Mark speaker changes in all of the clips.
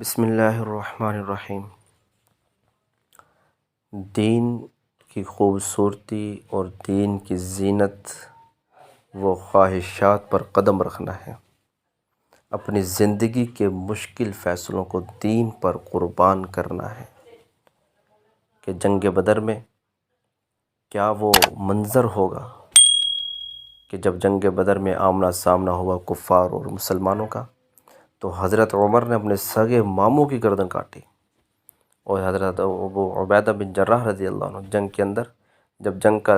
Speaker 1: بسم اللہ الرحمن الرحیم۔ دین کی خوبصورتی اور دین کی زینت و خواہشات پر قدم رکھنا ہے، اپنی زندگی کے مشکل فیصلوں کو دین پر قربان کرنا ہے کہ جنگ بدر میں کیا وہ منظر ہوگا کہ جب جنگ بدر میں آمنا سامنا ہوا کفار اور مسلمانوں کا، تو حضرت عمر نے اپنے سگے ماموں کی گردن کاٹی، اور حضرت ابو عبیدہ بن جراح رضی اللہ عنہ جنگ کے اندر جب جنگ کا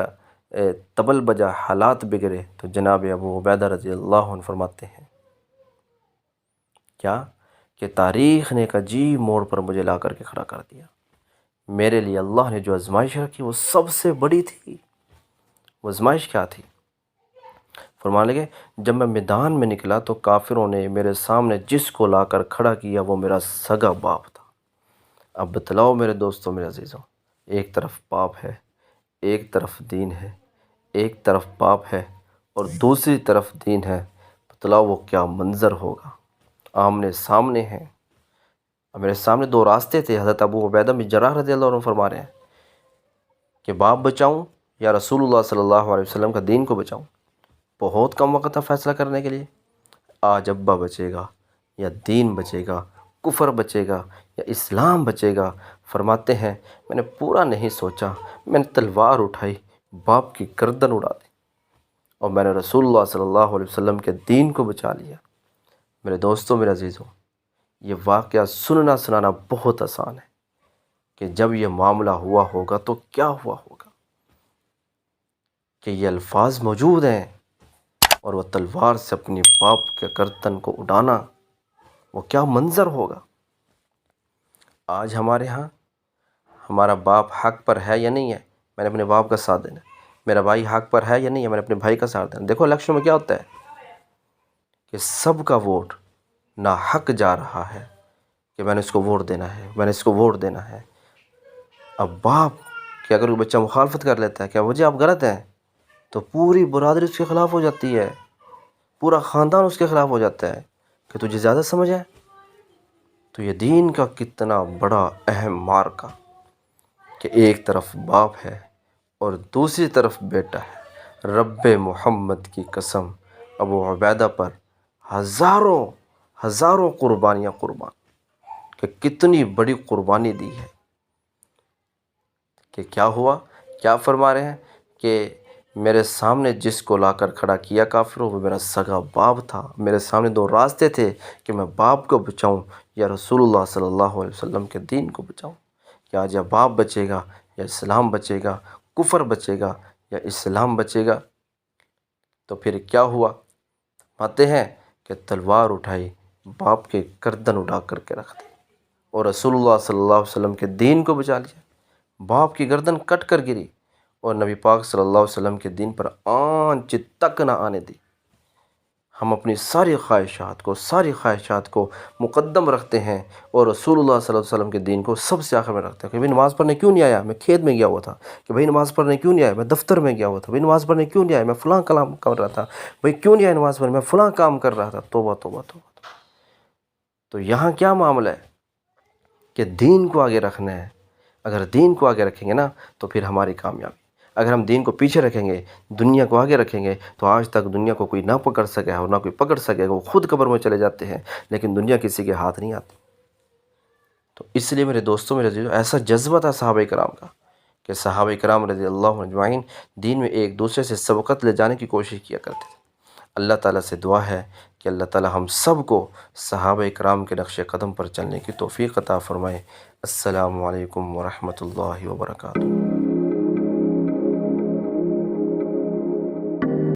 Speaker 1: طبل بجا، حالات بگڑے، تو جناب ابو عبیدہ رضی اللہ عنہ فرماتے ہیں کیا کہ تاریخ نے ایک عجیب موڑ پر مجھے لا کر کے کھڑا کر دیا۔ میرے لیے اللہ نے جو آزمائش رکھی وہ سب سے بڑی تھی۔ وہ آزمائش کیا تھی؟ فرمانے لگے جب میں میدان میں نکلا تو کافروں نے میرے سامنے جس کو لا کر کھڑا کیا وہ میرا سگا باپ تھا۔ اب بتلاؤ میرے دوستوں، میرے عزیزوں، ایک طرف باپ ہے، ایک طرف دین ہے، ایک طرف باپ ہے اور دوسری طرف دین ہے، بتلاؤ وہ کیا منظر ہوگا؟ آمنے سامنے ہیں۔ اب میرے سامنے دو راستے تھے۔ حضرت ابو عبیدہ بن جراح رضی اللہ عنہ فرما رہے ہیں کہ باپ بچاؤں یا رسول اللہ صلی اللہ علیہ وسلم کا دین کو بچاؤں؟ بہت کم وقت تھا فیصلہ کرنے کے لیے۔ آج ابا بچے گا یا دین بچے گا، کفر بچے گا یا اسلام بچے گا؟ فرماتے ہیں میں نے پورا نہیں سوچا، میں نے تلوار اٹھائی، باپ کی گردن اڑا دی اور میں نے رسول اللہ صلی اللہ علیہ وسلم کے دین کو بچا لیا۔ میرے دوستوں، میرے عزیزوں، یہ واقعہ سننا سنانا بہت آسان ہے کہ جب یہ معاملہ ہوا ہوگا تو کیا ہوا ہوگا، کہ یہ الفاظ موجود ہیں اور وہ تلوار سے اپنی باپ کے گردن کو اڑانا، وہ کیا منظر ہوگا۔ آج ہمارے ہاں ہمارا باپ حق پر ہے یا نہیں ہے، میں نے اپنے باپ کا ساتھ دینا ہے۔ میرا بھائی حق پر ہے یا نہیں ہے، میں نے اپنے بھائی کا ساتھ دینا۔ دیکھو الیکشن میں کیا ہوتا ہے کہ سب کا ووٹ ناحق جا رہا ہے کہ میں نے اس کو ووٹ دینا ہے، میں نے اس کو ووٹ دینا ہے۔ اب باپ کہ اگر کوئی بچہ مخالفت کر لیتا ہے کہ وجہ آپ غلط ہیں، تو پوری برادری اس کے خلاف ہو جاتی ہے، پورا خاندان اس کے خلاف ہو جاتا ہے کہ تجھے زیادہ سمجھ ہے۔ تو یہ دین کا کتنا بڑا اہم مارکا کہ ایک طرف باپ ہے اور دوسری طرف بیٹا ہے۔ رب محمد کی قسم، ابو عبیدہ پر ہزاروں قربانیاں قربان، کہ کتنی بڑی قربانی دی ہے۔ کہ کیا ہوا؟ کیا فرما رہے ہیں کہ میرے سامنے جس کو لا کر کھڑا کیا کافروں، وہ میرا سگا باپ تھا۔ میرے سامنے دو راستے تھے کہ میں باپ کو بچاؤں یا رسول اللہ صلی اللہ علیہ وسلم کے دین کو بچاؤں۔ کہ آج یا باپ بچے گا یا اسلام بچے گا، کفر بچے گا یا اسلام بچے گا۔ تو پھر کیا ہوا؟ آتے ہیں کہ تلوار اٹھائی، باپ کے گردن اڑا کر کے رکھ دی اور رسول اللہ صلی اللہ علیہ وسلم کے دین کو بچا لیا۔ باپ کی گردن کٹ کر گری اور نبی پاک صلی اللہ علیہ وسلم کے دین پر آنچ تک نہ آنے دی۔ ہم اپنی ساری خواہشات کو مقدم رکھتے ہیں اور رسول اللہ صلی اللہ علیہ وسلم کے دین کو سب سے آخر میں رکھتے ہیں کہ بھائی نماز پڑھنے کیوں نہیں آیا؟ میں کھیت میں گیا ہوا تھا۔ کہ بھائی نماز پڑھنے کیوں نہیں آیا؟ میں دفتر میں گیا ہوا تھا۔ بھائی نماز پڑھنے کیوں نہیں آیا؟ میں فلاں کلام کر رہا تھا۔ بھائی کیوں نہیں آیا نماز پڑھنے؟ میں فلاں کام کر رہا تھا۔ توبہ توبہ توبہ۔ تو یہاں کیا معاملہ ہے کہ دین کو آگے رکھنا ہے۔ اگر دین کو آگے رکھیں گے نا تو پھر ہماری کامیابی۔ اگر ہم دین کو پیچھے رکھیں گے، دنیا کو آگے رکھیں گے، تو آج تک دنیا کو کوئی نہ پکڑ سکے اور نہ کوئی پکڑ سکے گا۔ وہ خود قبر میں چلے جاتے ہیں لیکن دنیا کسی کے ہاتھ نہیں آتی۔ تو اس لیے میرے دوستوں، میرے عزیزوں، ایسا جذبہ تھا صحابہ کرام کا کہ صحابہ کرام رضی اللہ عنہم اجمعین دین میں ایک دوسرے سے سبقت لے جانے کی کوشش کیا کرتے تھے۔ اللہ تعالیٰ سے دعا ہے کہ اللہ تعالیٰ ہم سب کو صحابہ کرام کے نقش قدم پر چلنے کی توفیق عطا فرمائے۔ السلام علیکم ورحمۃ اللہ وبرکاتہ۔